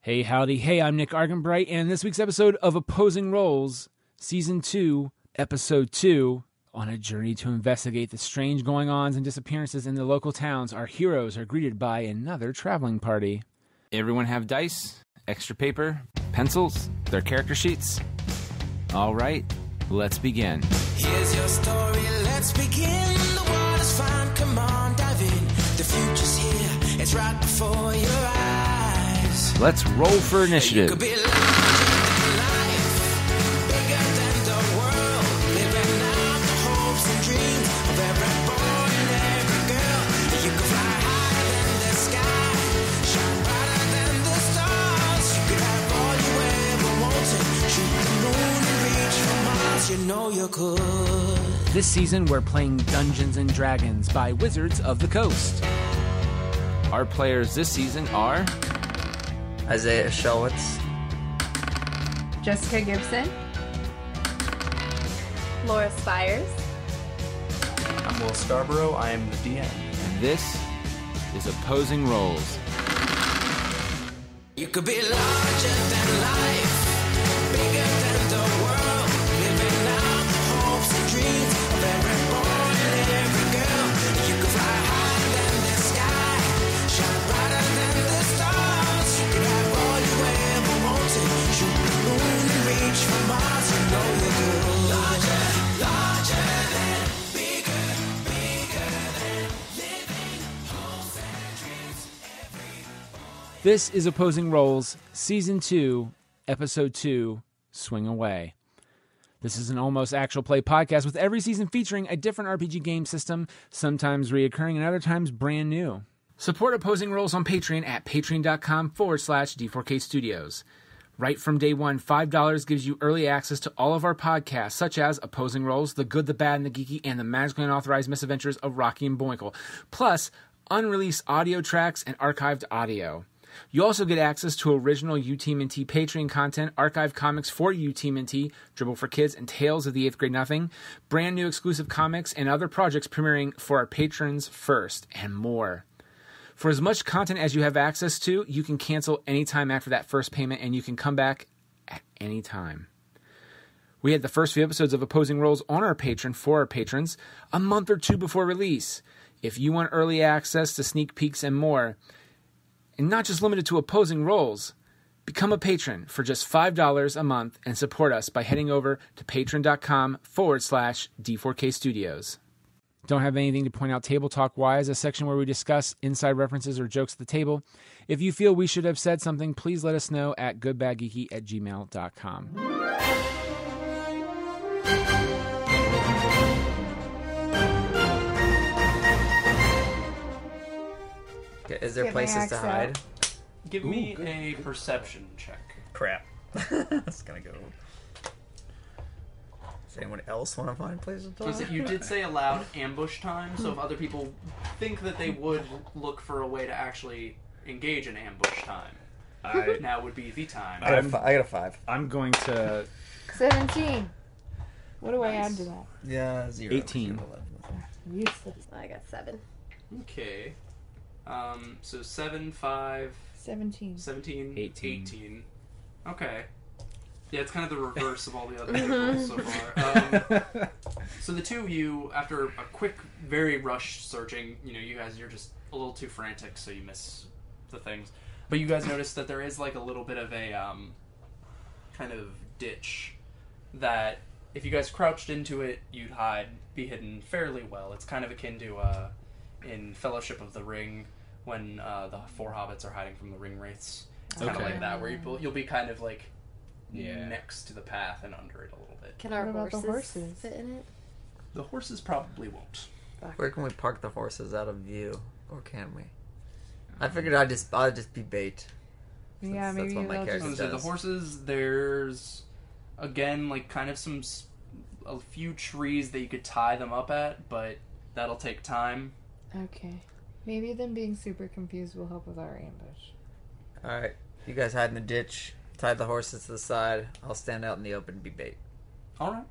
Hey, howdy. Hey, I'm Nick Argenbright, and in this week's episode of Opposing Roles, Season 2, Episode 2, on a journey to investigate the strange going-ons and disappearances in the local towns, our heroes are greeted by another traveling party. Everyone have dice, extra paper, pencils, their character sheets? All right, let's begin. Here's your story, let's begin. The water's fine, come on, dive in. The future's here, it's right before your eyes. Let's roll for initiative. You could be larger than life, bigger than the world, living out the hopes and dreams of every boy and every girl. You could fly higher than the sky, shine brighter than the stars. You could have all you ever wanted, shoot the moon and reach for Mars. You know you could. This season, we're playing Dungeons & Dragons by Wizards of the Coast. Our players this season are... Isaiah Shulwitz, Jessica Gibson, Laura Spires. I'm Will Scarborough. I am the DM. And this is Opposing Roles. You could be larger than life, bigger than the world, living out the hopes and dreams of every boy and every girl. You could fly higher than the sky, shine brighter than the stars. You could have all you ever wanted, shoot the moon and reach for Mars. You know you could. Larger, larger than, bigger, bigger than, living hopes and dreams every boy. This is Opposing Roles, Season 2, Episode 2, Swing Away. This is an almost actual play podcast with every season featuring a different RPG game system, sometimes reoccurring and other times brand new. Support Opposing Roles on Patreon at patreon.com/D4K Studios. Right from day one, $5 gives you early access to all of our podcasts, such as Opposing Roles, The Good, the Bad, and the Geeky, and the Magically Unauthorized Misadventures of Rocky and Bullwinkle, plus unreleased audio tracks and archived audio. You also get access to original UTMNT Patreon content, archived comics for UTMNT, Dribble for Kids, and Tales of the 8th Grade Nothing, brand new exclusive comics, and other projects premiering for our patrons first, and more. For as much content as you have access to, you can cancel anytime after that first payment, and you can come back at any time. We had the first few episodes of Opposing Roles on our Patreon for our patrons a month or two before release. If you want early access to sneak peeks and more, and not just limited to Opposing Roles, become a patron for just $5 a month and support us by heading over to patreon.com/D4K Studios. Don't have anything to point out table talk-wise, a section where we discuss inside references or jokes at the table. If you feel we should have said something, please let us know at goodbadgeeky@gmail.com. Is there Get my places axe to hide? Give me a perception check. Crap. That's gonna go. Does anyone else want to find places to hide? You did say allowed ambush time, so if other people think that they would look for a way to actually engage in ambush time, now would be the time. I got a 5. I'm going to... 17. What do I Nice. add to that? Yeah, 0. 18. Useless. I got 7. Okay. So 7, 5, 17. 17, 18. 18. Okay. Yeah, it's kind of the reverse of all the other rolls so far. So the two of you, after a quick, very rushed searching, you guys, you're just a little too frantic, so you miss the things. But you guys notice that there is like a little bit of a kind of ditch that if you guys crouched into it, you'd be hidden fairly well. It's kind of akin to in Fellowship of the Ring when the 4 hobbits are hiding from the ring wraiths. It's kind of Okay. like that, where you'll be kind of like next to the path and under it a little bit. Can our What about the horses horses? fit in it? The horses probably won't. Where can we park the horses out of view, or can we? I figured I'd just be bait. Yeah, maybe That's what my they'll character just... So the does. horses, there's again like kind of a few trees that you could tie them up at, but that'll take time. Okay. Maybe them being super confused will help with our ambush. Alright, you guys hide in the ditch, tie the horses to the side. I'll stand out in the open and be bait. All right.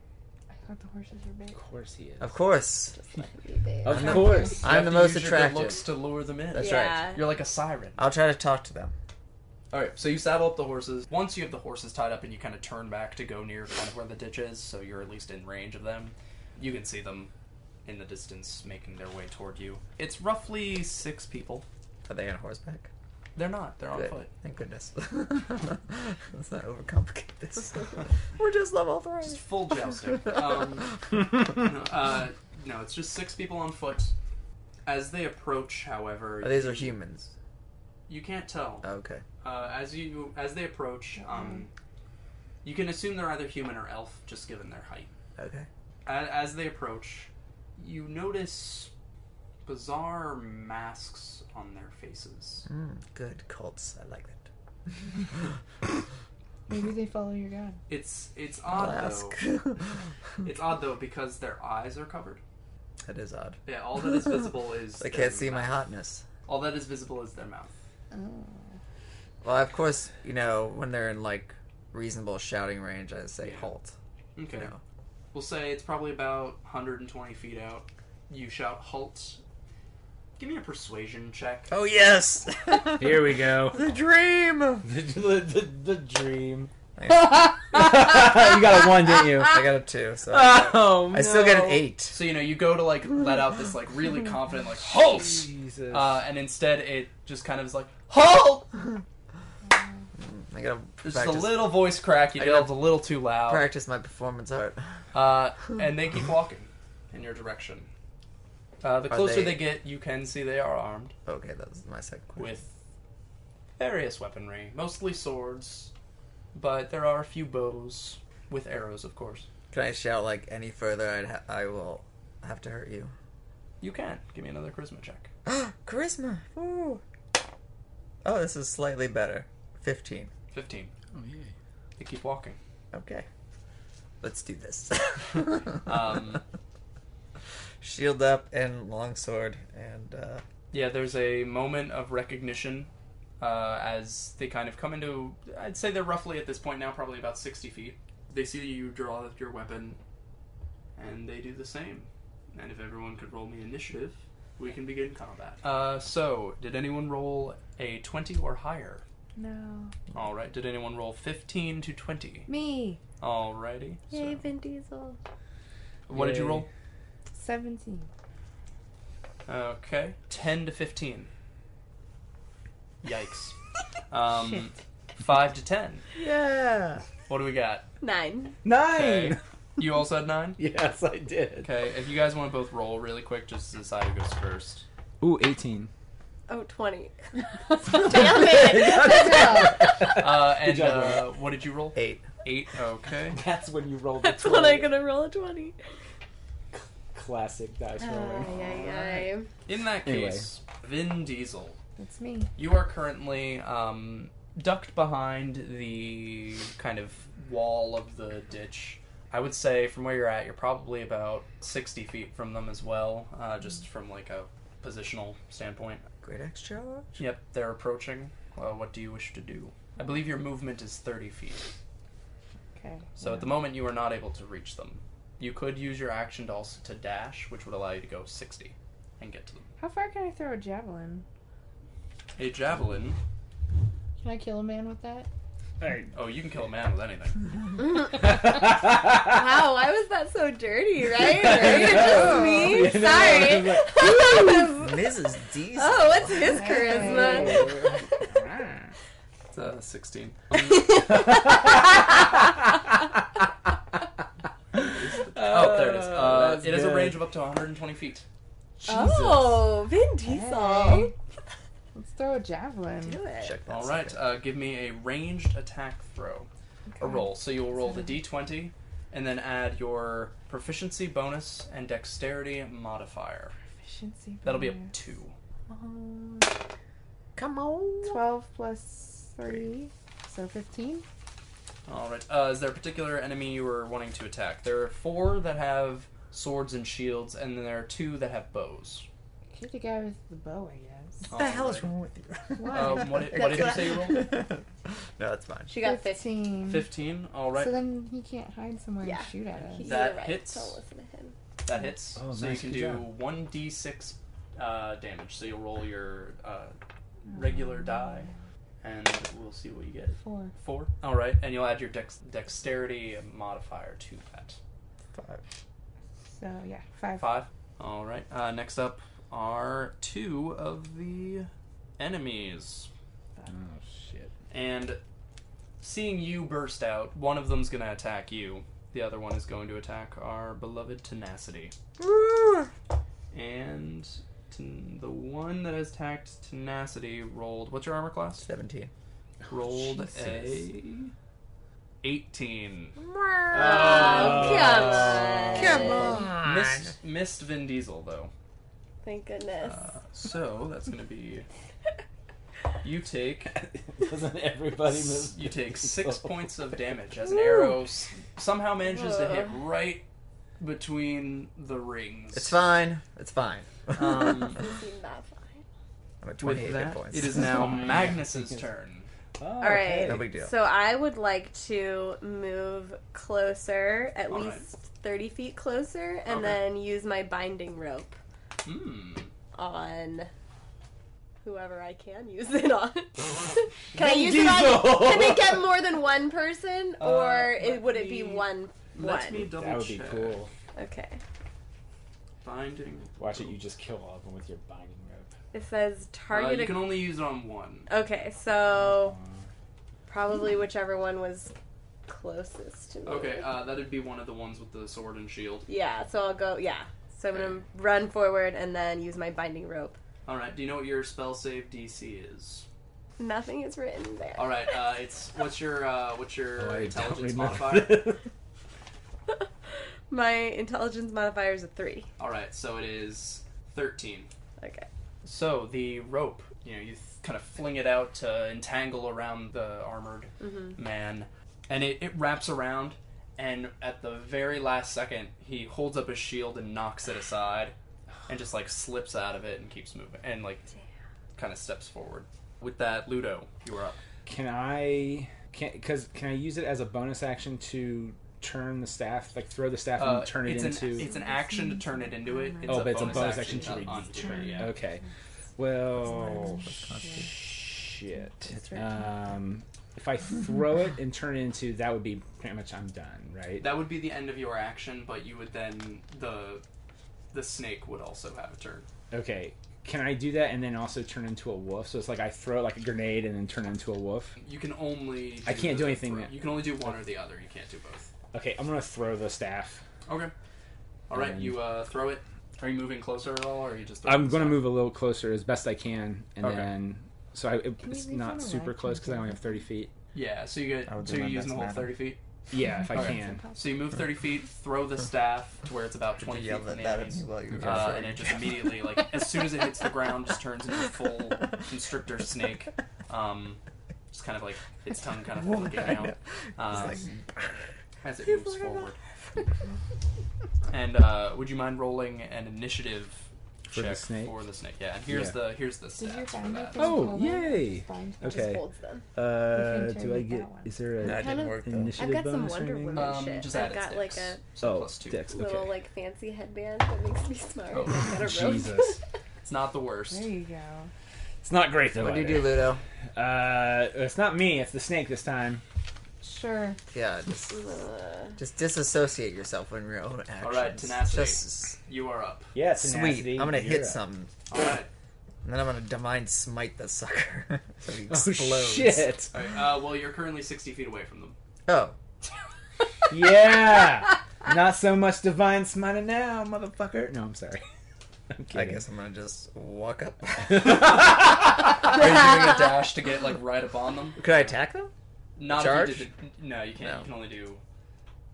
I thought the horses were big. Of course he is. Of course. Just let me be. Of course. I'm the most Use your good attractive. looks to lure them in. That's Yeah. right. You're like a siren. I'll try to talk to them. Alright, so you saddle up the horses. Once you have the horses tied up and you kind of turn back to go near kind of where the ditch is, so you're at least in range of them, you can see them in the distance making their way toward you. It's roughly 6 people. Are they on horseback? They're not. They're on Good. foot. Thank goodness. Let's not overcomplicate this. We're just level 3. Just full jousting. No, it's just 6 people on foot. As they approach, however... Oh, these are humans. You can't tell. Oh, okay. As they approach, you can assume they're either human or elf, just given their height. Okay. As they approach, you notice bizarre masks on their faces. Good cults. I like that. Maybe they follow your god. It's I'll odd ask. though. It's odd though because their eyes are covered. That is odd. Yeah, all that is visible is They their can't see my mouth. hotness. All that is visible is their mouth. Oh. Well, of course, when they're in, like, reasonable shouting range, I say halt. Okay. You know. We'll say it's probably about 120 feet out. You shout halt. Give me a persuasion check. Oh, yes! Here we go. The dream! the dream. I You got a 1, didn't you? got a 2, so I still get an 8. So, you go to, like, let out this, like, really confident, like, halt! Jesus. And instead it just kind of is like, halt! I gotta There's just a practice, little voice crack. You I yelled a gotta little too loud. practice my performance art. And they keep walking in your direction. The closer they get, you can see they are armed Okay, that was my second question. with various weaponry, mostly swords, but there are a few bows with arrows, of course. Can I shout, like, any further? I will have to hurt you. You can. Give me another charisma check. Charisma! Ooh. Oh, this is slightly better. 15. 15. Oh, yeah. They keep walking. Okay. Let's do this. Um, Shield up and longsword and yeah, there's a moment of recognition as they kind of come into... I'd say they're roughly, at this point now, probably about 60 feet. They see you draw your weapon, and they do the same. And if everyone could roll me initiative, we can begin combat. So, did anyone roll a 20 or higher? No. Alright, did anyone roll 15 to 20? Me. Alrighty. Yay, So, Vin Diesel. what did you Yay. roll? 17. Okay. 10 to 15. Yikes. Shit. 5 to 10. yeah. What do we got? 9. 9! Okay. You also had 9? Yes, I did. Okay, if you guys want to both roll really quick, just decide who goes first. Ooh, 18. Oh, 20. Damn it! And job, what did you roll? 8. 8, okay. That's when you rolled the That's when I'm gonna roll a 20. Classic dice rolling. Ay, ay, ay. In that Anyway. case, Vin Diesel, That's me. you are currently ducked behind the kind of wall of the ditch. I would say from where you're at, you're probably about 60 feet from them as well, just from like a positional standpoint. Great Axe charge? Yep, they're approaching. What do you wish to do? I believe your movement is 30 feet. Okay. So at the moment, you are not able to reach them. You could use your action to also to dash, which would allow you to go 60 and get to them. How far can I throw a javelin? A javelin. Can I kill a man with that? Oh, you can kill a man with anything. Wow, why was that so dirty, right? Right? Just me? You know, Sorry. Mrs. Diesel. Oh, what's his charisma? It's 16. Oh, there it is. that's It has a good. range of up to 120 feet. Oh, Vin Diesel. Hey. Let's throw a javelin. Do it. Check that. All right, second. give me a ranged attack throw. A roll. So you will roll the d20 and then add your proficiency bonus and dexterity modifier. Efficiency. That'll be a bonus. 2. Come on. 12 plus 3. So 15. All right. Is there a particular enemy you were wanting to attack? There are 4 that have swords and shields, and then there are 2 that have bows. Shoot the guy with the bow, I guess. What the hell is Alright. wrong with you? What did you say you rolled? No, that's fine. She got 15. 15. All right. So then he can't hide somewhere Yeah. and shoot at us. That You're right. hits. Don't listen to him. That hits. Oh, so nice, you can good do job. 1d6 damage. So you'll roll your regular die, and we'll see what you get. 4. 4. All right, and you'll add your dexterity modifier to that. 5. So, yeah, 5. 5. All right. Next up are 2 of the enemies. Oh, shit. And seeing you burst out, one of them's going to attack you. The other one is going to attack our beloved Tenacity. And the one that has attacked Tenacity rolled... What's your armor class? 17. Rolled Jesus. a 18. Come on. Missed Vin Diesel, though. Thank goodness. So that's going to be... You take... Doesn't everybody move? You take 6 points of damage as an arrow somehow manages to hit right between the rings. It's fine. It's fine. Doesn't seem that fine. I'm at 28 With hit that, points. it is now Magnus's turn. Oh, All right. No big deal. So I would like to move closer, at All least 30 feet closer, and Okay. then use my binding rope Hmm. on whoever I can use it on. Can I use it on? Can it get more than one person, or would it be one? Let me double That would be check. cool. Okay. Binding. Watch it, you just kill all of them with your binding rope. It says target. You can only use it on one. Okay, so probably whichever one was closest to me. Okay, that'd be one of the ones with the sword and shield. Yeah, so I'll go. Yeah, so I'm gonna run forward and then use my binding rope. All right. Do you know what your spell save DC is? Nothing is written there. All right. It's what's your I intelligence don't modifier? remember. My intelligence modifier is a 3. All right. So it is 13. Okay. So the rope, you kind of fling it out to entangle around the armored man, and it wraps around, and at the very last second, he holds up his shield and knocks it aside, and just like slips out of it and keeps moving, and like kind of steps forward. With that, Ludo, you are up. Can I use it as a bonus action to turn the staff, like throw the staff and turn it into... It's an action to turn it into it. but it's a bonus action to on return. yeah. Okay. Well, shit. If I throw it and turn it into, that would be pretty much I'm done, right? That would be the end of your action, but you would then the snake would also have a turn. Okay. Can I do that and then also turn into a wolf? So it's like I throw like a grenade and then turn into a wolf? You can only... I can't do anything You can only do one or the other. You can't do both. Okay, I'm going to throw the staff. Okay. All right, you throw it. Are you moving closer at all, or are you just... I'm going to move a little closer as best I can, and Okay. then... So it's leave not one super alive? close because I only have 30 feet. Yeah, so you get... I would So do you're my using the best, whole madam. 30 feet? Yeah, if I Okay. can. So you move 30 feet, throw the staff to where it's about 20 feet yell from the that at enemies. me while you were And it just immediately, like, as soon as it hits the ground, just turns into a full constrictor snake. Just kind of like, its tongue kind of flicking out. As it moves forward. And would you mind rolling an initiative For the check snake? for the snake? Yeah, and here's the Does your stats for binder that. thing Oh, hold yay! on? Bind Just Okay. holds them. You can Do turn I it get... that one. Is there That a didn't work, though. initiative I've got some bonus or Wonder anything? Woman shit. Just I've add got its like dex. a So Oh, plus 2. dex, little okay. like fancy headband that makes me smart. Oh, I've got a rope. Jesus. It's not the worst. There you go. It's not great, though. What do you either. do, Ludo? It's not me, it's the snake this time. Sure. Yeah, just disassociate yourself from your own actions. All right, Tenacity. Just You are up. Yeah, sweet. Tenacity, I'm gonna you're hit up. something, All right. and then I'm gonna divine smite the sucker so he Oh, explodes. shit. All right. Well, you're currently 60 feet away from them. Oh, Yeah! Not so much divine smite now, motherfucker. No, I'm sorry. I'm I kidding. guess I'm gonna just walk up. Are you doing a dash to get like right upon them? Could I attack them? Not Charge? If you did no, you can't. No. You can only do.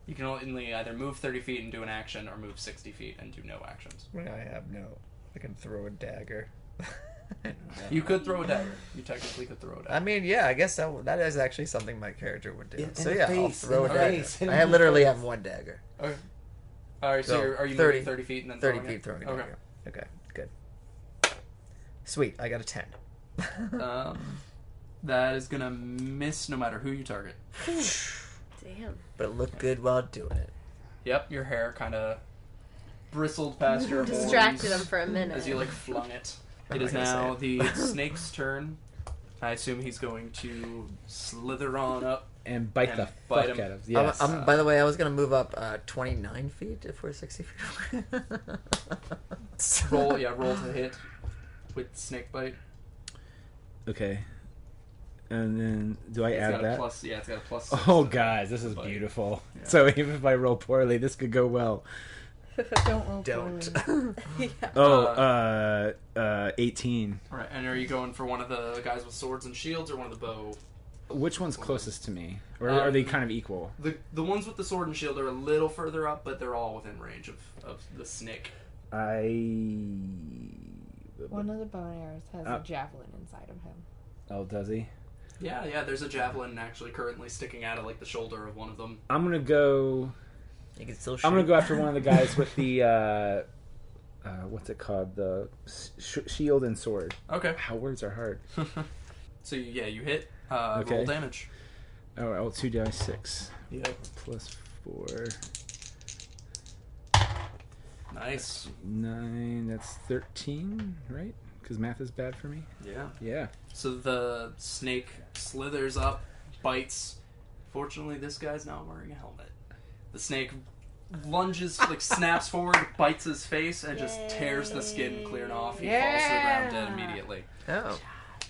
You can only either move 30 feet and do an action, or move 60 feet and do no actions. When I have no, I can throw a dagger. You could throw a dagger. You technically could throw a I dagger. mean, yeah, I guess that is actually something my character would do. In So the yeah, I'll face, throw a in the dagger. face, in I the literally face. have one dagger. Okay. All right. So So, are you 30 moving 30 feet and then 30 throwing feet it? throwing a Okay. dagger. Okay, good. Sweet, I got a 10. That is gonna miss no matter who you target. Damn. But it looked good while doing it. Yep, your hair kind of bristled past your Distracted horns him for a minute. as you like flung it. I'm It is not gonna now say the snake's turn. I assume he's going to slither on up. And bite And the bite fuck him. out of. Yes. By the way, I was gonna move up 29 feet if we're 60 feet away. Roll to hit with snake bite. Okay. And then do I It's add got that? a plus. Yeah, it's got a plus. 6 Oh, to guys, this is bite. beautiful. Yeah. So even if I roll poorly, this could go well. Don't roll Don't. poorly. Oh, 18. All right, and are you going for one of the guys with swords and shields or one of the bow? Which one's closest to me? Or are they kind of equal? The ones with the sword and shield are a little further up, but they're all within range of the snake. One of the bow and arrows has a javelin inside of him. Oh, does he? Yeah, there's a javelin actually currently sticking out of like the shoulder of one of them. I'm gonna go. You can still shoot. I'm gonna go after one of the guys with the what's it called? The shield and sword. Okay. Wow, words are hard. So you hit. Okay. Roll damage. Oh, roll 2d6 Yep. plus 4. Nice. 9. That's 13, right? Because math is bad for me. Yeah. Yeah. So the snake slithers up, bites. Fortunately, this guy's not wearing a helmet. The snake lunges, like snaps forward, bites his face, and just tears the skin clear off. He falls to the ground dead immediately. Oh.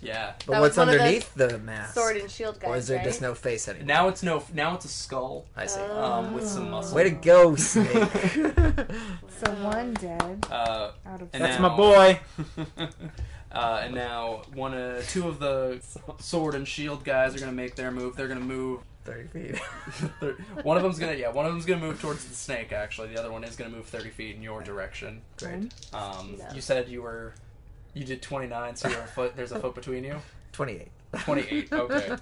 Yeah. But That what's was one of underneath the mask? Sword and shield guys, Or is there right? just no face anymore? Now it's a skull. I see. With some muscle. Way to go, Snake. So one dead out of and That's now- my boy. And now two of the sword and shield guys are gonna make their move. They're gonna move. 30 feet. One of them's gonna move towards the snake. Actually, the other one is gonna move 30 feet in your direction. Great. No. You said you did 29, so you're a foot. There's a foot between you. 28. 28. Okay.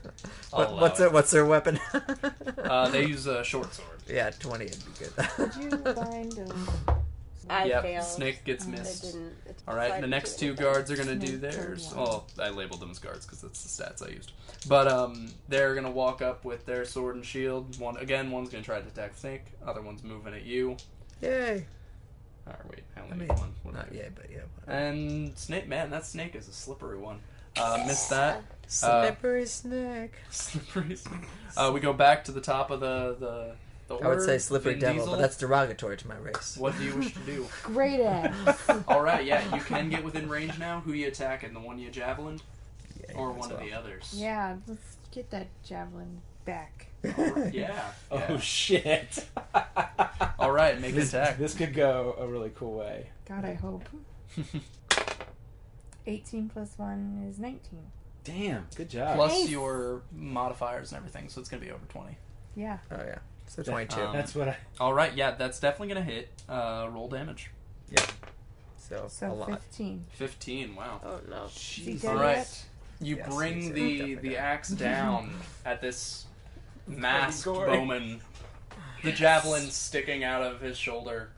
What's their weapon? They use a short sword. Yeah, 20 would be good. Would you find I Yep. failed. Snake gets It missed. didn't. It All right. The decided next to two do guards are gonna do Snake theirs. turned one. Well, I labeled them as guards because that's the stats I used. But they're gonna walk up with their sword and shield. One's gonna try to attack the snake. Other one's moving at you. Yay. All right, wait. I I only mean, need one. What not do I do? yet, but yeah. And snake, man, that snake is a slippery one. Missed that. Slippery snake. Slippery snake. We go back to the top of the order. I would say slippery Vin devil, Diesel. but that's derogatory to my race. What do you wish to do? great ass? All right, yeah, you can get within range now. Who you attacking? The one you javelined, Yeah, or as one of well. the others? Yeah, let's get that javelin back. Yeah. Oh shit! All right, make an attack. This could go a really cool way. God, I hope. 18 plus 1 is 19. Damn, good job. Plus Nice. your modifiers and everything, so it's gonna be over 20. Yeah. Oh, yeah. So 22. Um, what I. All right, yeah, that's definitely gonna hit. Roll damage. So, a So lot. 15. 15. Wow. Oh no. Is he Jesus. dead All right. yet? You Yes, bring he's the definitely axe down at this masked gory. bowman. The javelin sticking out of his shoulder.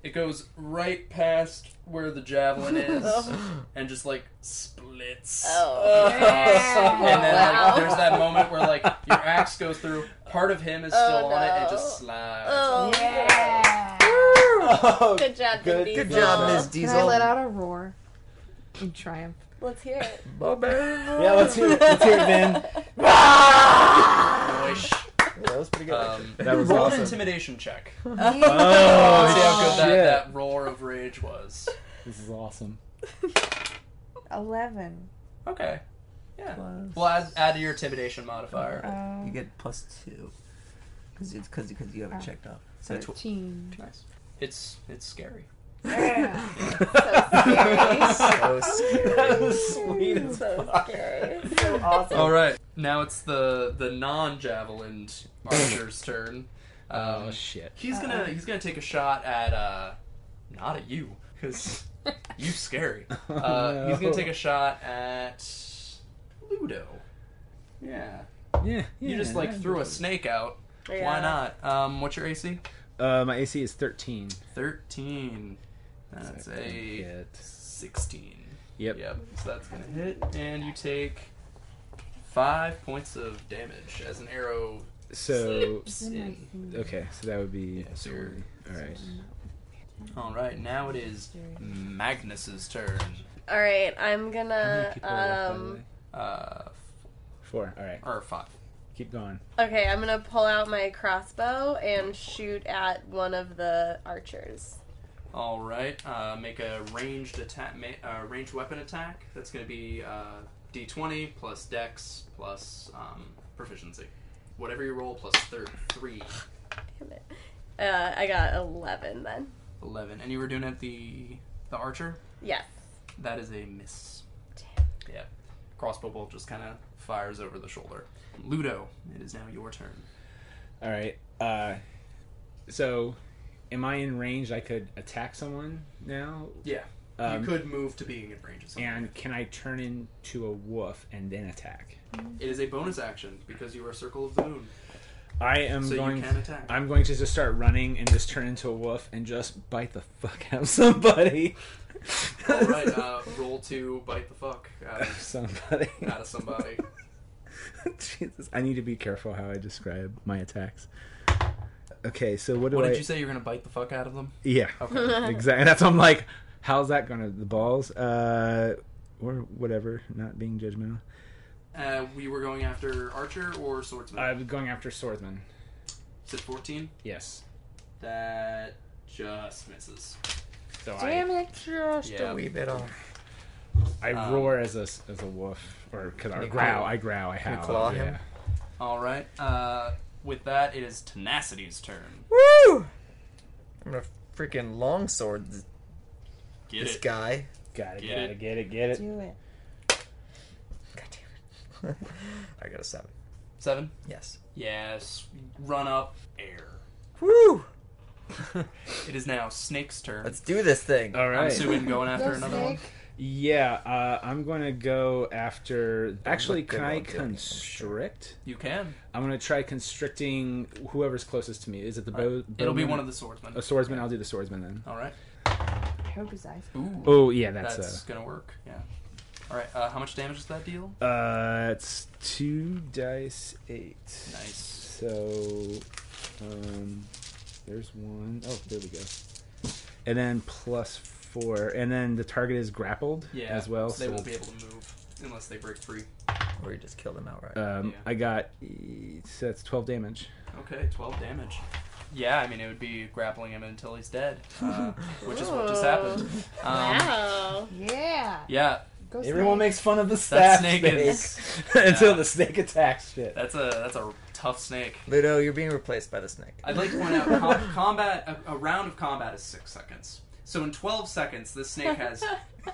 It goes right past where the javelin is, and just like splits. Oh. And then Wow. like, there's that moment where like your axe goes through. Part of him is still on it, and it just slides. Oh. Yeah. Oh, Good job, Vin Diesel. Good job, Ms. Can Diesel. I let out a roar in triumph? Let's hear it. yeah, let's hear it. Let's hear it, Vin. Noish. That was pretty good. That was roll an awesome. intimidation check. Oh, See how good shit. that roar of rage was. This is awesome. 11. Okay. Yeah. Plus- Well, add your intimidation modifier. You get plus 2. Because you have it checked off. So 13. Nice. It's scary. Yeah. so scary. That was sweet as So fuck. scary. So awesome. All right. Now it's the non-javelined archer's turn. Oh shit. He's gonna take a shot at not at you because you scary. No. He's gonna take a shot at Ludo. Yeah. Yeah. You just like threw a snake out. Yeah. Why not? What's your AC? My AC is 13. 13. That's So I can a hit. 16. Yep. So that's gonna hit, and you take 5 points of damage as an arrow So slips in. okay, so that would be so you're- all right. All right, now it is Magnus's turn. All right, I'm How many gonna people are left, by the way? 4. All right. Or 5. Keep going. Okay, I'm gonna pull out my crossbow and shoot at one of the archers. All right. Make a ranged attack, ranged weapon attack. That's going to be D20 plus Dex plus proficiency. Whatever you roll plus 3. Damn it. I got 11 then. 11. And you were doing it the archer? Yes. That is a miss. Damn. Yeah. Crossbow bolt just kind of fires over the shoulder. Ludo, it is now your turn. All right. So, am I in range? I could attack someone now? Yeah. You could move to being in range of someone. And can I turn into a wolf and then attack? It is a bonus action because you are Circle of the Moon. I am So going. you can attack. I'm going to just start running and just turn into a wolf and just bite the fuck out of somebody. All right. Roll to bite the fuck out of Somebody. somebody. Jesus, I need to be careful how I describe my attacks. Okay, so what do What I? did you say? You're going to bite the fuck out of them? Yeah, Okay. exactly. That's why I'm like, how's that gonna the balls? Or whatever. Not being judgmental. We were going after archer or swordsman? I'm going after swordsman. Is it 14? Yes. That just misses. So Damn it. Just Yeah. a wee bit off. I roar as a wolf, or because I you growl. claw- I growl. I Can you howl. claw yeah. him? All right. With that, it is Tenacity's turn. Woo! I'm gonna freaking longsword Get this it. guy. Get it. Get Get it. it. Get it. Get it. Do it. God damn it. I got a 7. 7? Yes. Yes. Run up. Air. Woo! It is now Snake's turn. Let's do this thing. All I'm right. assuming going after Go another snake. one. Yeah, I'm going to go after... Actually, look good can I while doing it, I'm constrict? You can. I'm going to try constricting whoever's closest to me. Is it the bow? It'll be bowman? one of the swordsmen. A swordsman? I'll do the swordsman then. All right. I hope his eyes. Ooh. Oh, yeah, that's... That's gonna work. Yeah. All right. How much damage does that deal? It's 2 dice 8. Nice. So, there's 1. Oh, there we go. And then plus 4. And then the target is grappled Yeah. as well. They so won't be able to move unless they break free. Or you just killed him outright. Yeah. I got... So that's 12 damage. Okay, 12 damage. Yeah, I mean, it would be grappling him until he's dead, which is what just happened. Wow. Yeah. Yeah, Go Everyone snake. makes fun of the that staff snake snake is... until Yeah. the snake attacks shit. That's a tough snake. Ludo, you're being replaced by the snake. I'd like to point out, combat. A round of combat is 6 seconds. So in 12 seconds, this snake has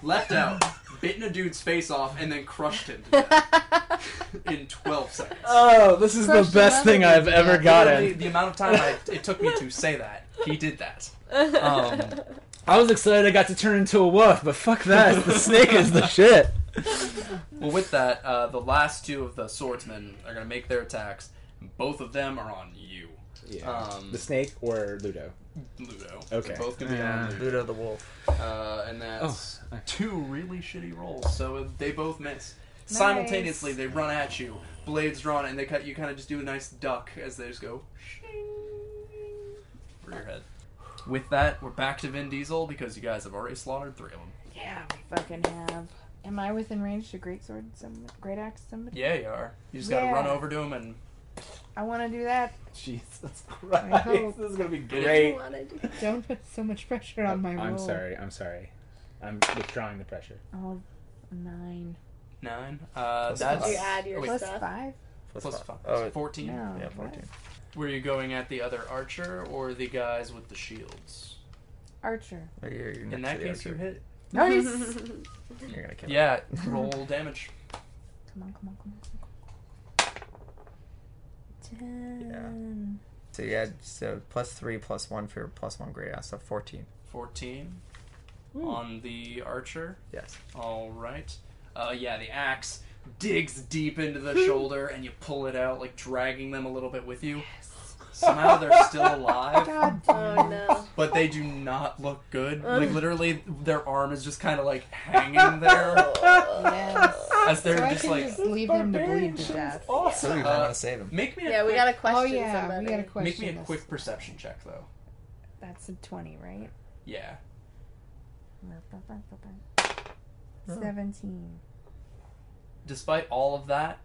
leapt out, bitten a dude's face off, and then crushed him to death. In 12 seconds. Oh, this is Crushed the best another thing I've dude. ever Literally, gotten. the amount of time it took me to say that, he did that. I was excited I got to turn into a wolf, but fuck that. The snake is the shit. Well, with that, the last 2 of the swordsmen are going to make their attacks. Both of them are on you. Yeah. The snake or Ludo? Ludo. Okay. They're both going to be on Ludo. Ludo the wolf. And that's Oh. 2 really shitty rolls, so they both miss. Simultaneously, they run at you, blades drawn, and you kind of just do a nice duck as they just go shing for your head. With that, we're back to Vin Diesel because you guys have already slaughtered 3 of them. Yeah, we fucking have. Am I within range to great sword? Great axe? Somebody? Yeah, you are. You just gotta Yeah. run over to him and I want to do that. Jesus I Christ. hope. This is going to be Get it. great. Wanna do- Don't put so much pressure on my roll. I'm sorry. I'm withdrawing the pressure. Oh, 9. 9. Plus That's Did you add your wait, Plus stuff? 5? plus 5. Oh, 14. No. yeah, what? 14. Were you going at the other archer or the guys with the shields? Archer. Oh, you're next In that to the case, you archer. hit. Nice! You're gonna kill him. Yeah, roll damage. Come on. 10. So you had plus 3 plus 1 for your plus 1 great axe, so 14. 14 on the archer. Yes. All right. Yeah, the axe digs deep into the shoulder, and you pull it out, like dragging them a little bit with you. Somehow they're still alive, God Oh damn. no. but they do not look good. Like literally, their arm is just kind of like hanging there Yes. as they're So I just can like. just leave them to bleed to death. So you might want to save him. Make me a Yeah, we quick, gotta Oh question yeah, somebody. we gotta question make me a this. quick perception check though. That's a 20, right? Yeah. 17. despite all of that,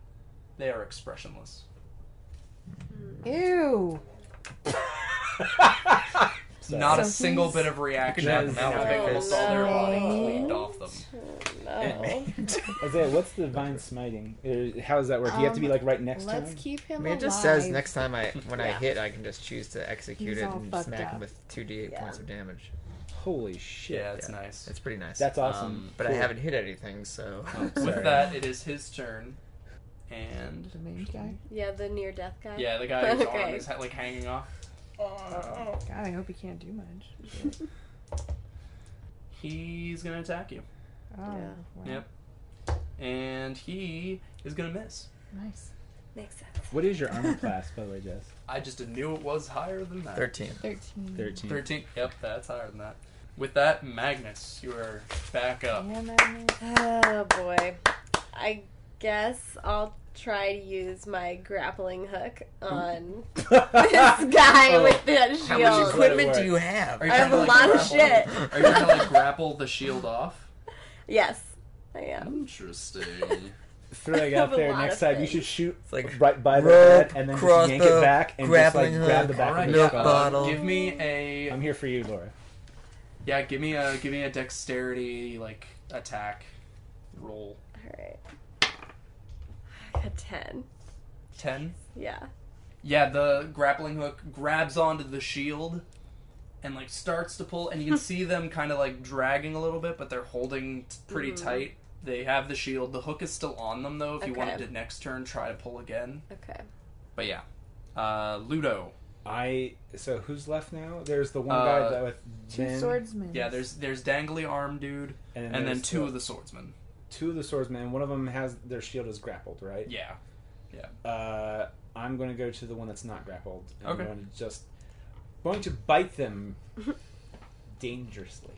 they are expressionless. Ew. Not a So single he's- bit of reaction. That And is almost all their body no. cleaved off them. No. Isaiah, what's divine smiting? How does that work? You have to be like right next to Let's him. keep I him mean, it alive. just says next time when I Yeah. hit, I can just choose to execute He's it all and fucked smack him up. with 2d8 Yeah. points of damage. Holy shit! Yeah, it's Yeah. nice. It's pretty nice. That's awesome. But Cool. I haven't hit anything, so. With Sorry. that, it is his turn. And The main guy. Yeah, the near death guy. yeah, the guy whose arm Okay. is like hanging off. God, I hope he can't do much. He's gonna attack you. Oh, Yeah. wow. Yep. And he is gonna miss. Nice. Makes sense. What is your armor class, by the way, Jess? I just knew it was higher than that. 13. 13. 13. 13. Yep, that's higher than that. With that, Magnus, you are back up. Yeah, man. Oh boy. I guess I'll try to use my grappling hook on this guy Oh. with the How much shield. equipment do you have? Are you I have trying a to, lot of grapple- shit. Are you trying to like grapple the shield off? Yes, I am. Interesting. Throwing have out a there lot next of time, you things. should shoot It's like right by the rope, head and then just yank it crossbow, back and just like grappling grab the hook. back Alright, of the milk skull. bottle. Give me a I'm here for you, Laura. give me a dexterity like attack roll. Alright. A 10. 10. Yeah. Yeah, the grappling hook grabs onto the shield and like starts to pull, and you can see them kind of like dragging a little bit, but they're holding pretty tight. They have the shield. The hook is still on them though. If you Okay. wanted to next turn try to pull again, Okay. but yeah, Ludo. So who's left now? There's the one Uh, guy that with Two Ben, swordsmen. Yeah, there's dangly arm dude, and then there's two of the swordsmen. two of the swordsmen. One of them has their shield is grappled, right? Yeah. I'm going to go to the one that's not grappled. And Okay. I'm going to bite them dangerously.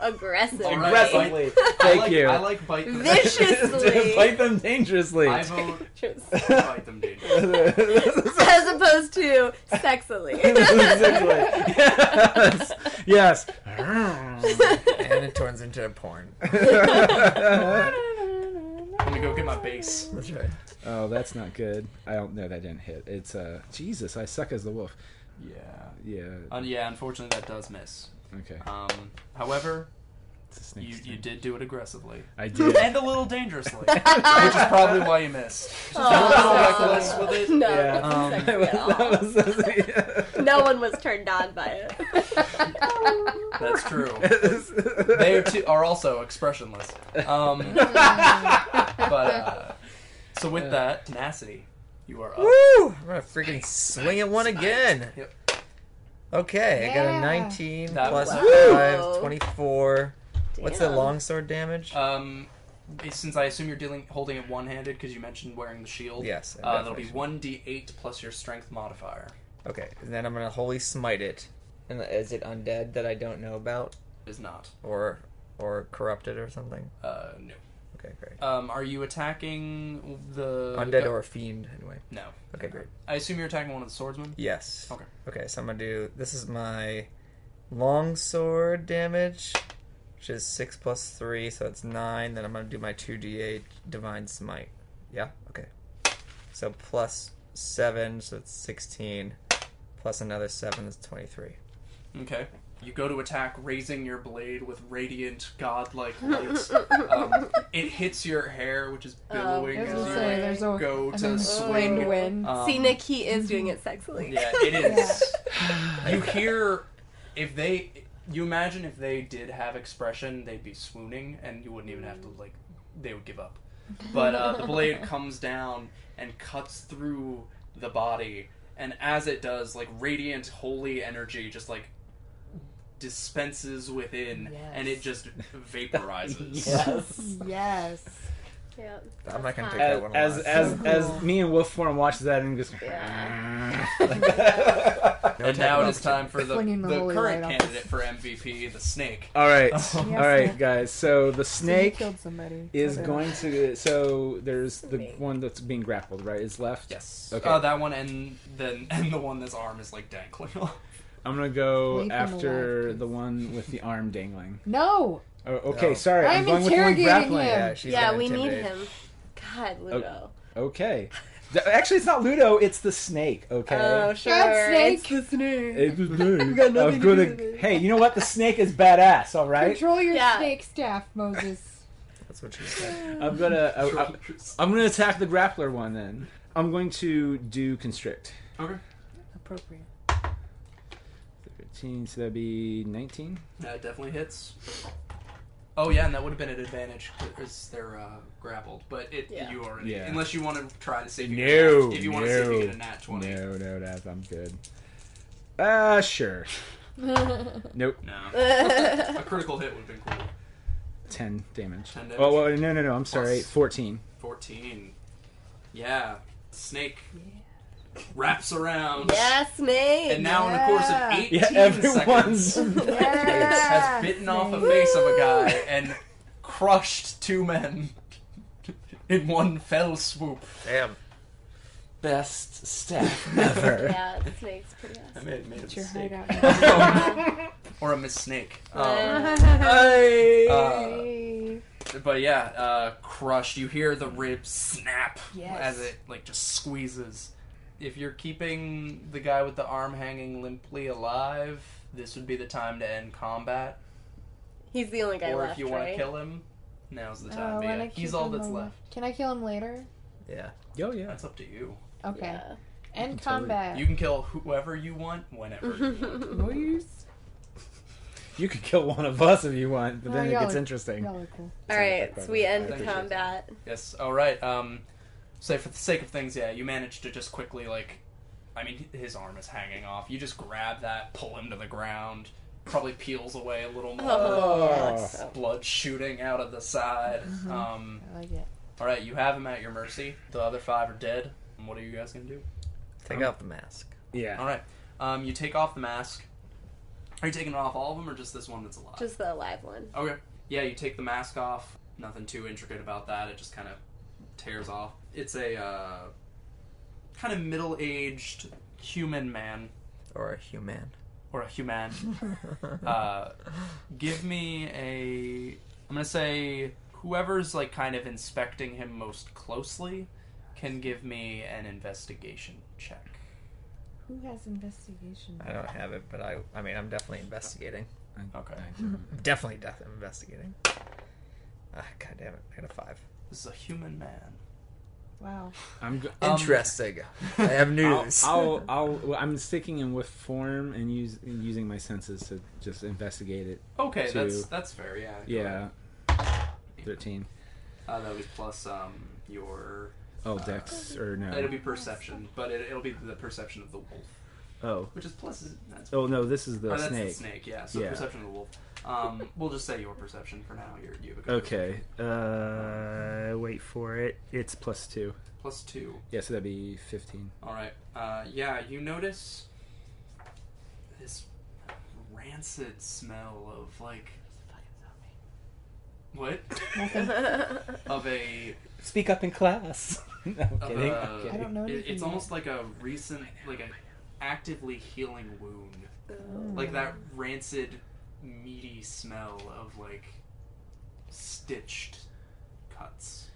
Aggressively. Aggressively. Thank you. I like bite them. Viciously. Bite them dangerously. I vote Just- bite them dangerously. As opposed to sexily. Yes. And it turns into a porn. Let me go get my base. That's right. Oh, that's not good. I don't know. That didn't hit. It's Jesus. I suck as the wolf. Yeah. Yeah. Yeah, unfortunately that does miss. Okay. However, It's a snake's you turn. did do it aggressively. I did. And a little dangerously. Which is probably why you missed. Just a little reckless with it. No, Yeah. it wasn't sexy at all. No one was turned on by it. That's true. They are also expressionless. So with that, tenacity, you are up. Woo! I'm gonna freaking swing at one again. Yep. Okay, I got a Yeah. 19 That plus was- 5, Whoa. 24. What's the Damn. longsword damage? Since I assume you're holding it one-handed because you mentioned wearing the shield. Yes, That'll be definitely. 1d8 plus your strength modifier. Okay, and then I'm gonna holy smite it. And is it undead that I don't know about, Is not. or corrupted or something? No. Okay, great. Are you attacking the Undead or a fiend, anyway. No. Okay, great. I assume you're attacking one of the swordsmen. Yes. Okay. Okay, so I'm gonna do. This is my longsword damage, which is 6 plus 3, so it's 9. Then I'm gonna do my 2d8 divine smite. Yeah. Okay. So plus 7, so it's 16. Plus another 7 is 23. Okay. You go to attack, raising your blade with radiant, godlike lights. It hits your hair, which is billowing I was as gonna you say, there's a go an to inflamed swing. wind. See, Nick, he is doing it sexily. Yeah, it is. You hear you imagine if they did have expression, they'd be swooning, and you wouldn't even have to they would give up. But the blade comes down and cuts through the body, and as it does, radiant, holy energy just dispenses within, Yes. and it just vaporizes. Yes. Yeah. I'm not gonna take As that one. as alive. as, So as cool. me and Wolf Form watch that and just. Yeah. And now it is time for the Flinging the holy current light off candidate for MVP, the snake. All right, Oh. all right, guys. So the So you snake killed somebody. is Okay. going to. So there's the Me. one that's being grappled, right? Is left. Yes. Okay. That one, and the one that's arm is dangling off. I'm gonna go Leave him after alive, please. the one with the arm dangling. No. Oh, okay, No. sorry. I'm I'm going with the one interrogating grappling. him. Yeah, she's Yeah, gonna we need intimidate. him. God, Ludo. Okay. Actually, it's not Ludo. It's the snake. Okay. Oh, sure. snake. It's the snake. It's the snake. got nothing I'm to do gonna. with it. Hey, you know what? The snake is badass. All right. Control your Yeah. snake staff, Moses. That's what she said. I'm gonna attack the grappler one then. I'm going to do constrict. Okay. Appropriate. 13, so that'd be 19. That definitely hits. Oh yeah, and that would have been an advantage because they're grappled. But Yeah. you already, Yeah. unless you want to try to see if you No, if you want to see if you get a nat 20. No, I'm good. Sure. Nope. No. A critical hit would have been cool. 10 damage. 10 damage. Oh, well, no, I'm sorry. Plus- 14. 14. Yeah. Snake wraps around. Yeah, snake. And now in the course of 18 Yeah, everyone's. seconds, Yeah. has bitten off the face of a guy and crushed 2 men in one fell swoop. Damn. Best staff ever. Yeah, the snake's pretty I awesome. made a It's your mistake. hideout. Or a Miss Snake. Hey. But yeah, crushed. You hear the ribs snap Yes. as it just squeezes. If you're keeping the guy with the arm hanging limply alive, this would be the time to end combat. He's the only guy Or left, if you want to right? kill him, now's the time. Oh, But when yeah, I he's keep all him that's alive. left. Can I kill him later? Yeah. Oh, yeah. That's up to you. Okay. Yeah. End Totally. combat. You can kill whoever you want, whenever you want. Please. You could kill one of us if you want, but then Oh, it y'all gets are- interesting. Y'all are cool. Alright, so we end I the appreciate combat. Yes. All right. So for the sake of things, yeah, you managed to just quickly his arm is hanging off. You just grab that, pull him to the ground. Probably peels away a little more. Oh, Oh. so- Blood shooting out of the side. I like it. All right, you have him at your mercy. The other 5 are dead. And what are you guys gonna do? Take off the mask. Yeah. All right. You take off the mask. Are you taking off all of them or just this one that's alive? Just the live one. Okay. Yeah, you take the mask off. Nothing too intricate about that. It just kind of tears off. It's a kind of middle-aged human man. Or a human. Or a human. Give me a... I'm going to say whoever's kind of inspecting him most closely can give me an investigation check. Who has investigation? I don't have it, but I mean, I'm definitely investigating. Okay. Definitely investigating. God damn it. I got a 5. This is a human man. Wow. Interesting. I have news. I'm sticking in with form and using my senses to just investigate it. Okay, to- that's fair, yeah. Go Yeah. ahead. 13. That was plus your... Oh, dex, or no? It'll be perception, but it'll be the perception of the wolf, Oh. which is plus... That's, Oh, no, this is the that's snake. the snake, yeah. So Yeah. perception of the wolf. We'll just say your perception for now. You have a good Okay. Wait for it. It's plus 2. plus 2. Yeah, so that'd be 15. All right. Yeah, you notice this rancid smell of what? Of a Speak up in class. No, I'm of kidding. a- I'm kidding. I don't know anything It's yet. almost like a recent, a actively healing wound. Like that rancid, meaty smell of stitched cuts.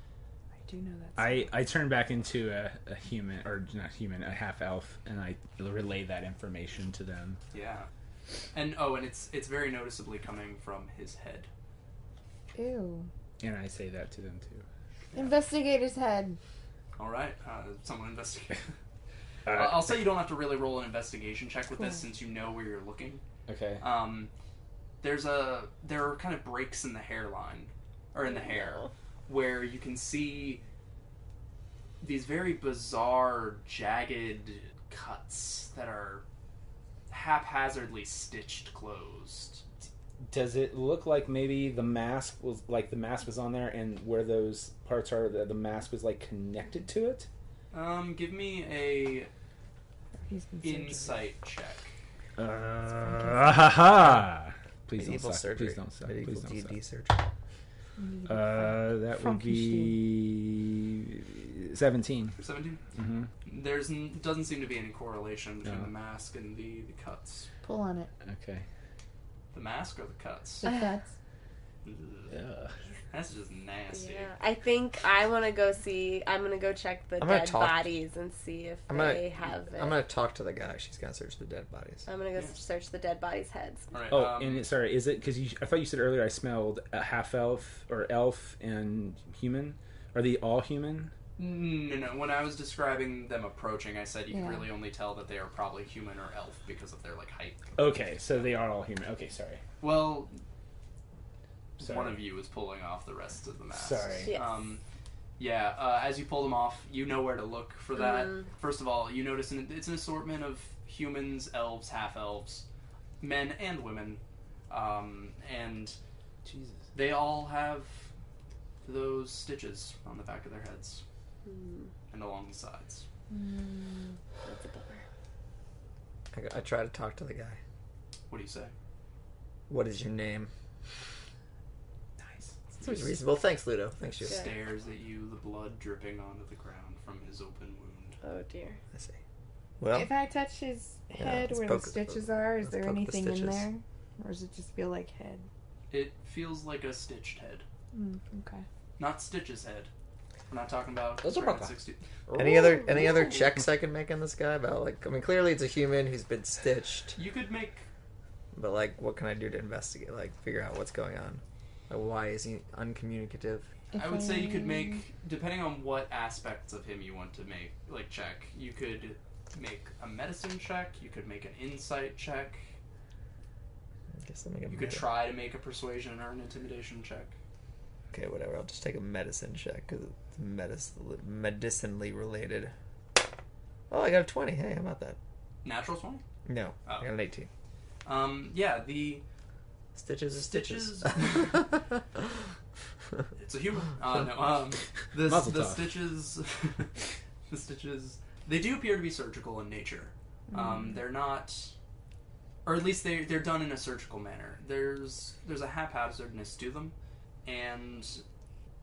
I do know that. I turn back into a human, or not human, a half elf, and I relay that information to them. Yeah. And it's very noticeably coming from his head. Ew. And I say that to them too. Investigate his head. All right. Someone investigate. I'll say you don't have to really roll an investigation check with this since you know where you're looking. Okay. There are kind of breaks in the hairline, or in the hair, where you can see these very bizarre, jagged cuts that are haphazardly stitched closed. Does it look like maybe the mask was on there, and where those parts are, the mask was connected to it? Give me a He's been surgery. insight check. Ha! Please don't Medieval suck. surgery. Please don't suck. Medieval Please don't D&D suck. surgery. That would be 17. 17. Mm-hmm. Doesn't seem to be any correlation between No. the mask and the cuts. Pull on it. Okay. The mask or the cuts? The cuts. Yeah. That's just nasty. Yeah, I think I want to go see. I'm gonna go check the I'm gonna dead talk- bodies and see if I'm they have it. gonna talk to the guy. She's gonna search the dead bodies. I'm gonna go search the dead bodies' heads. All right. Oh, and sorry, is it because I thought you said earlier I smelled a half elf or elf and human? Are they all human? No. When I was describing them approaching, I said you can Yeah. really only tell that they are probably human or elf because of their like height. Okay, so they are all human. Okay, sorry. Well, Sorry. one of you is pulling off the rest of the masks. Sorry. Yes. As you pull them off, you know where to look for that. Mhm. First of all, you notice it's an assortment of humans, elves, half-elves, men and women, and Jesus. they all have those stitches on the back of their heads and along the sides. That's a bummer. I try to talk to the guy. What do you say? What is your name? Nice. Seems reasonable. Thanks, Ludo. Thanks, you. Yeah. Stares at you, the blood dripping onto the ground from his open wound. Oh dear. I see. Well, If I touch his head let's where poke the it. stitches are, is Let's there poke the anything in stitches. there? Or does it just feel like head? It feels like a stitched head. Okay. Not Stitch's head. We're not talking about Those are Dragon proper. 60. any other checks I can make on this guy about clearly it's a human who's been stitched, You could make but what can I do to investigate? Figure out what's going on. Why is he uncommunicative? I would say you could make, depending on what aspects of him you want to make, check, you could make a medicine check, you could make an insight check, I guess I'll make a you could medi- try to make a persuasion or an intimidation check. Okay, whatever. I'll just take a medicine check because it's medicinally related. Oh, I got a 20. Hey, how about that? Natural 20? No, Oh. I got an 18. Yeah, the Stitches is stitches. it's a human. The Mazel the tov. stitches, the stitches, they do appear to be surgical in nature. They're not, or at least they're done in a surgical manner. There's a haphazardness to them, and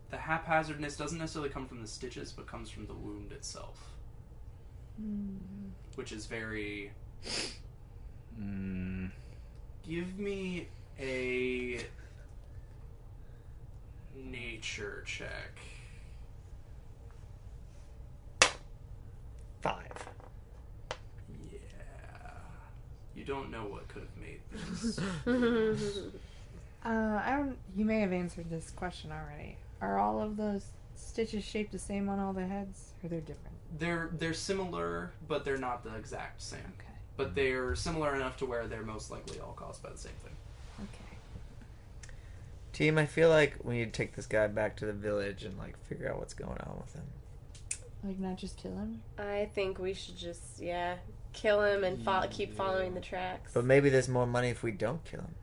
the haphazardness doesn't necessarily come from the stitches, but comes from the wound itself, which is very. Give me a nature check. 5. Yeah. You don't know what could have made this. I don't. You may have answered this question already. Are all of those stitches shaped the same on all the heads, or they're different? They're similar, but they're not the exact same. Okay. But they're similar enough to where they're most likely all caused by the same thing. Okay. Team, I feel like we need to take this guy back to the village and figure out what's going on with him. Not just kill him. I think we should just kill him and keep following the tracks. But maybe there's more money if we don't kill him.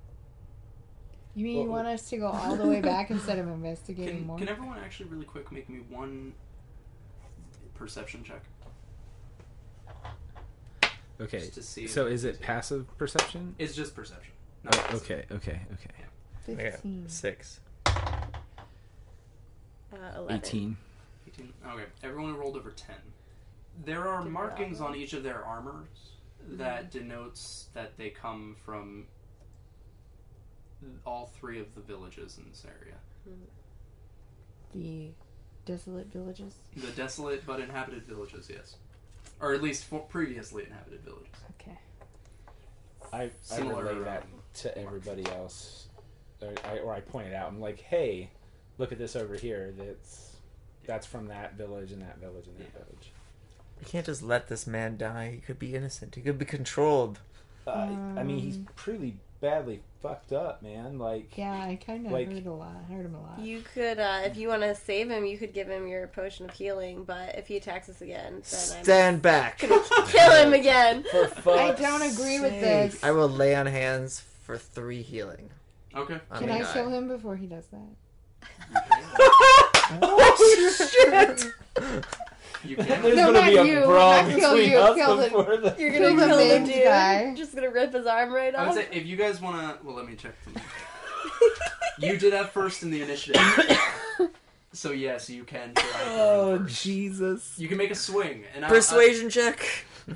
You mean you want us to go all the way back instead of investigating more? Can everyone actually really quick make me one perception check? Okay, Just to see so if is it passive perception? It's just perception. Oh, okay. I got 15. 6. 11. 18. 18. Okay, everyone rolled over 10. There are markings on each of their armors that denotes that they come from all 3 of the villages in this area. The desolate villages. The desolate but inhabited villages, yes. Or at least previously inhabited villages. Okay. I Similar, relay that to everybody else, or I point it out. I'm like, hey, look at this over here. That's from that village and that village and that village. You can't just let this man die. He could be innocent. He could be controlled. I mean, he's pretty badly fucked up, man. Yeah, I kind of heard him a lot. You could, if you want to save him, you could give him your potion of healing. But if he attacks us again, then Stand back. I'm gonna kill him again. For I fuck's don't agree with sake. this. I will lay on hands for 3 healing. Okay. Can I kill him before he does that? Oh, shit! You can. There's No, gonna be not a you. brawl Not kill between you. us Kill the- before the. You're Kill gonna the kill the main dude. guy. Just gonna rip his arm right I would off. say if you guys want to, well, let me check something. You did have first in the initiative, so yes, you can try. to kill him first. Jesus! You can make a swing, and Persuasion check. you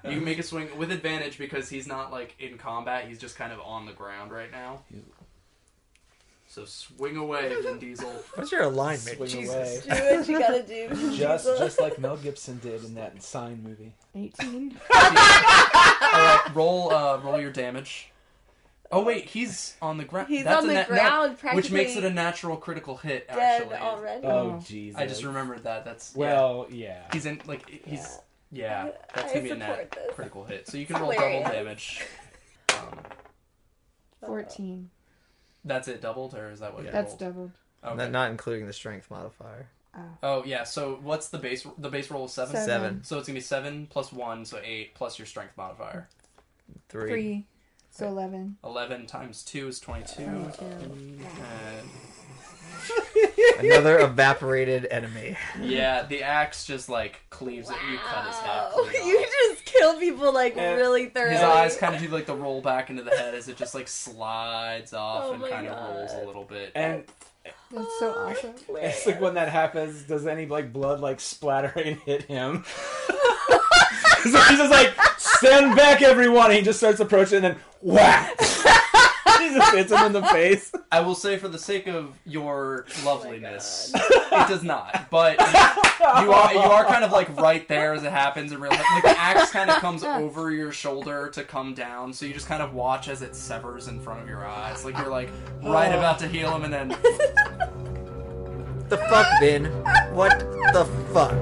can make a swing with advantage because he's not in combat. He's just kind of on the ground right now. So swing away, Vin Diesel. What's your alignment? Swing Jesus. away. Do what you gotta do. Just like Mel Gibson did in that Sign movie. 18. Alright, roll your damage. Oh wait, he's on the ground. He's on the ground, practically. Which makes it a natural critical hit, Dead actually. already. Oh, Jesus. I just remembered that. That's yeah. He's in he's that's I gonna be a support this. critical hit. So you can roll Hilarious. double damage. 14. That's it doubled, or is that what you That's rolled? doubled. Okay. Not including the strength modifier. Oh yeah. So what's the base? The base roll is 7. 7. So it's gonna be 7 plus 1, so 8 plus your strength modifier. 3. So 11. 11 times 2 is 22. And Another evaporated enemy. yeah, the axe just like cleaves it. You cut his head. Oh, clean you off. just kill people like And really thoroughly. His eyes kind of do like the roll back into the head as it just like slides off Oh and my kind of God. rolls a little bit. And That's so awesome. it's like when that happens, does any like blood like splatter and hit him? So he's just like, stand back, everyone. And he just starts approaching, and then whack! He just hits him in the face. I will say, for the sake of your loveliness, it does not. But you are kind of like right there as it happens in real life. Like the axe kind of comes over your shoulder to come down, so you just kind of watch as it severs in front of your eyes. Like you're like right about to heal him, and then The fuck, Vin? What the fuck?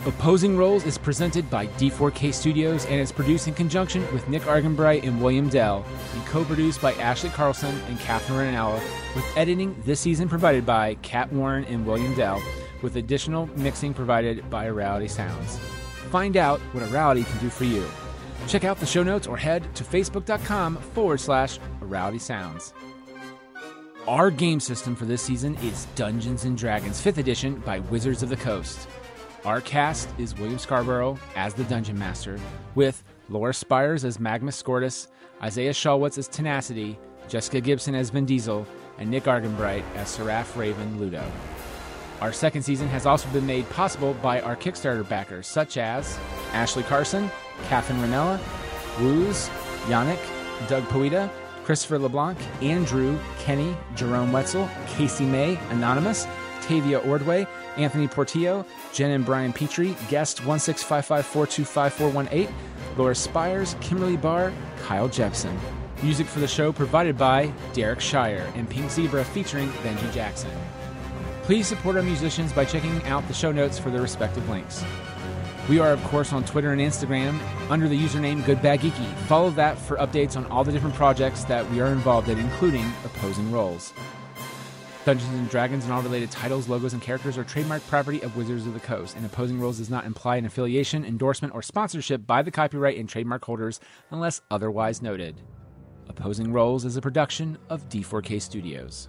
Opposing Roles is presented by D4K Studios and is produced in conjunction with Nick Arganbright and William Dell, and co-produced by Ashley Carlson and Catherine Ranella, with editing this season provided by Kat Warren and William Dell, with additional mixing provided by Orality Sounds. Find out what Orality can do for you. Check out the show notes or head to facebook.com/Orality Sounds. Our game system for this season is Dungeons & Dragons 5th edition by Wizards of the Coast. Our cast is William Scarborough as the Dungeon Master, with Laura Spires as Magnus Scortus, Isaiah Shulwitz as Tenacity, Jessica Gibson as Vin Diesel, and Nick Arganbright as Seraph Raven Ludo. Our second season has also been made possible by our Kickstarter backers, such as Ashley Carson, Catherine Ranella, Wooz, Yannick, Doug Poeta, Christopher LeBlanc, Andrew, Kenny, Jerome Wetzel, Casey May, Anonymous, Tavia Ordway, Anthony Portillo, Jen and Brian Petrie, guest 16554254418, Laura Spires, Kimberly Barr, Kyle Jepson. Music for the show provided by Derek Shire and Pink Zebra featuring Benji Jackson. Please support our musicians by checking out the show notes for their respective links. We are, of course, on Twitter and Instagram under the username GoodBadGeeky. Follow that for updates on all the different projects that we are involved in, including Opposing Roles. Dungeons & Dragons and all related titles, logos, and characters are trademark property of Wizards of the Coast, and Opposing Roles does not imply an affiliation, endorsement, or sponsorship by the copyright and trademark holders unless otherwise noted. Opposing Roles is a production of D4K Studios.